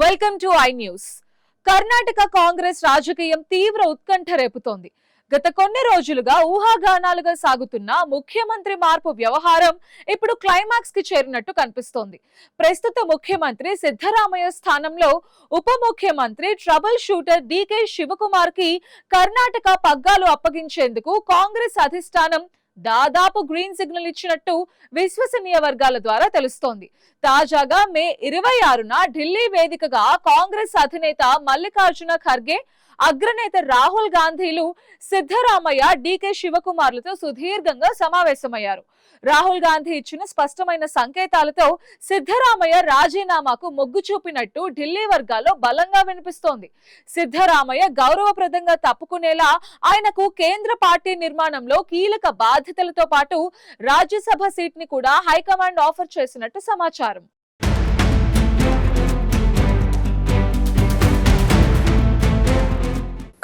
Welcome to I news. Karnataka Congress రాజకీయం తీవ్ర ఉత్కంఠ రేపుతోంది. గత కొన్ని రోజులుగా ఊహాగానాలుగా సాగుతున్న ముఖ్యమంత్రి మార్పు వ్యవహారం ఇప్పుడు క్లైమాక్స్ కి చేరినట్టు కనిపిస్తోంది. ప్రస్తుత ముఖ్యమంత్రి సిద్ధరామయ్య స్థానంలో ఉప ముఖ్యమంత్రి ట్రబుల్ షూటర్ డీకే శివకుమార్ కి కర్ణాటక పగ్గాలు అప్పగించేందుకు కాంగ్రెస్ అధిష్టానం దాదాపు గ్రీన్ సిగ్నల్ ఇచ్చినట్టు విశ్వసనీయ వర్గాల ద్వారా తెలుస్తోంది. తాజాగా మే 26న ఢిల్లీ వేదికగా కాంగ్రెస్ అధినేత మల్లికార్జున ఖర్గే, అగ్రనేత రాహుల్ గాంధీలు సిద్ధరామయ్య, డీకే శివకుమార్లతో సుదీర్ఘంగా సమావేశమయ్యారు. రాహుల్ గాంధీ ఇచ్చిన స్పష్టమైన సంకేతాలతో సిద్ధరామయ్య రాజీనామాకు మొగ్గు చూపినట్టు ఢిల్లీ వర్గాల్లో బలంగా వినిపిస్తోంది. సిద్ధరామయ్య గౌరవప్రదంగా తప్పుకునేలా ఆయనకు కేంద్ర పార్టీ నిర్మాణంలో కీలక బాధ్యతలతో పాటు రాజ్యసభ సీట్ ని కూడా హైకమాండ్ ఆఫర్ చేసినట్టు సమాచారం.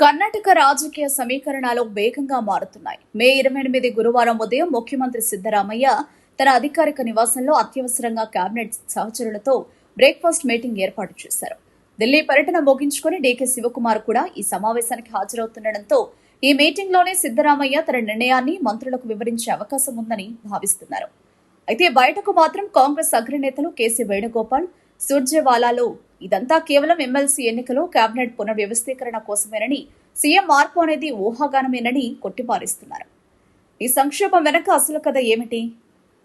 కర్ణాటక రాజకీయ సమీకరణాలు వేగంగా మారుతున్నాయి. మే 28 గురువారం ఉదయం ముఖ్యమంత్రి సిద్ధరామయ్య తన అధికారిక నివాసంలో అత్యవసరంగా కేబినెట్ సహచరులతో బ్రేక్ఫాస్ట్ మీటింగ్ ఏర్పాటు చేశారు. ఢిల్లీ పర్యటన ముగించుకుని డీకే శివకుమార్ కూడా ఈ సమావేశానికి హాజరవుతుండటంతో ఈ మీటింగ్ లోనే సిద్ధరామయ్య తన నిర్ణయాన్ని మంత్రులకు వివరించే అవకాశం ఉందని భావిస్తున్నారు. అయితే బయటకు మాత్రం కాంగ్రెస్ అగ్రనేతలు కేసీ వేణుగోపాల్, సుర్జేవాలాలో ఇదంతా కేవలం ఎమ్మెల్సీ ఎన్నికలు, కేబినెట్ పునర్వ్యవస్థీకరణ కోసమేనని, సీఎం మార్పు అనేది ఊహాగానమేనని కొట్టిపారేస్తున్నారు. ఈ సంక్షోభం వెనక అసలు కథ ఏమిటి?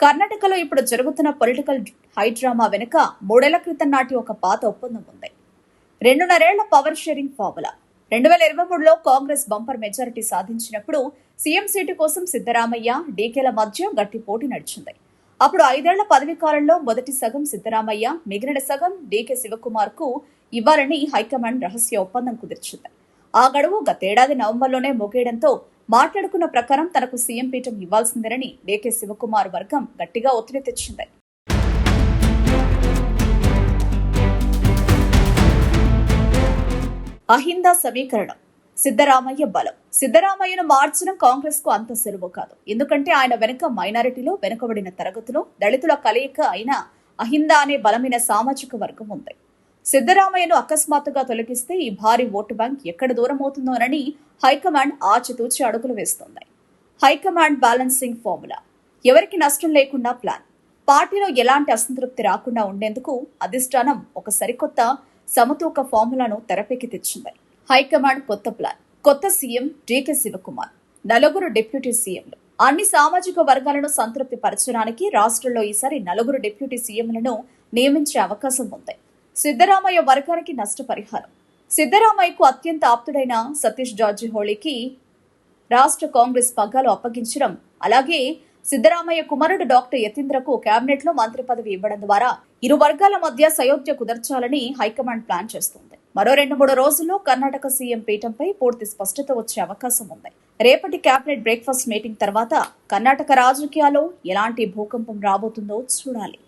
కర్ణాటకలో ఇప్పుడు జరుగుతున్న పొలిటికల్ హైడ్రామా వెనుక 3 ఏళ్ల క్రితం నాటి ఒక పాత ఒప్పందం ఉంది. 2.5 ఏళ్ల పవర్ షేరింగ్ ఫార్ములా. 2023లో కాంగ్రెస్ బంపర్ మెజారిటీ సాధించినప్పుడు సీఎం సీటు కోసం సిద్ధరామయ్య, డీకేల మధ్య గట్టి పోటీ నడిచింది. అప్పుడు 5 ఏళ్ల పదవీ కాలంలో మొదటి సగం సిద్ధరామయ్య, మిగిలిన సగం డీకే శివకుమార్ కు ఇవ్వాలని హైకమాండ్ రహస్య ఒప్పందం కుదిర్చింది. ఆ గడువు గతేడాది నవంబర్లోనే ముగియడంతో మాట్లాడుకున్న ప్రకారం తనకు సీఎం పీఠం ఇవ్వాల్సిందేనని డీకే శివకుమార్ వర్గం గట్టిగా ఒత్తిడి తెచ్చింది. అహిందా సమీకరణం. సిద్ధరామయ్య బలం. సిద్ధరామయ్యను మార్చడం కాంగ్రెస్ కు అంత సులువు కాదు. ఎందుకంటే ఆయన వెనుక మైనారిటీలో, వెనుకబడిన తరగతిలో, దళితుల కలయిక అయిన అహిందా అనే బలమైన సామాజిక వర్గం ఉంది. సిద్ధరామయ్యను అకస్మాత్తుగా తొలగిస్తే ఈ భారీ ఓటు బ్యాంక్ ఎక్కడ దూరమవుతుందోనని హైకమాండ్ ఆచితూచి అడుగులు వేస్తోంది. High command balancing formula. ఎవరికి నష్టం లేకుండా ప్లాన్. పార్టీలో ఎలాంటి అసంతృప్తి రాకుండా ఉండేందుకు అధిష్టానం ఒక సరికొత్త సమతూక ఫార్ములాను తెరపైకి తెచ్చింది. హైకమాండ్ కొత్త ప్లాన్. కొత్త సీఎం డీకే శివకుమార్, 4 డిప్యూటీ సీఎంలు. అన్ని సామాజిక వర్గాలను సంతృప్తి పరచడానికి రాష్ట్రంలో ఈసారి 4 డిప్యూటీ సీఎంలను నియమించే అవకాశం ఉంది. సిద్ధరామయ్య వర్గానికి నష్టపరిహారం. సిద్ధరామయ్యకు అత్యంత ఆప్తుడైన సతీష్ జార్జిహోళీకి రాష్ట్ర కాంగ్రెస్ పగ్గాలు అప్పగించడం, అలాగే సిద్ధరామయ్య కుమారుడు డాక్టర్ యతీంద్రకు కేబినెట్ లో మంత్రి పదవి ఇవ్వడం ద్వారా ఇరు వర్గాల మధ్య సయోధ్య కుదర్చాలని హైకమాండ్ ప్లాన్ చేస్తోంది. మరో 2-3 రోజుల్లో కర్ణాటక సీఎం పీఠంపై పూర్తి స్పష్టత వచ్చే అవకాశం ఉంది. రేపటి కేబినెట్ బ్రేక్ఫాస్ట్ మీటింగ్ తర్వాత కర్ణాటక రాజకీయాల్లో ఎలాంటి భూకంపం రాబోతుందో చూడాలి.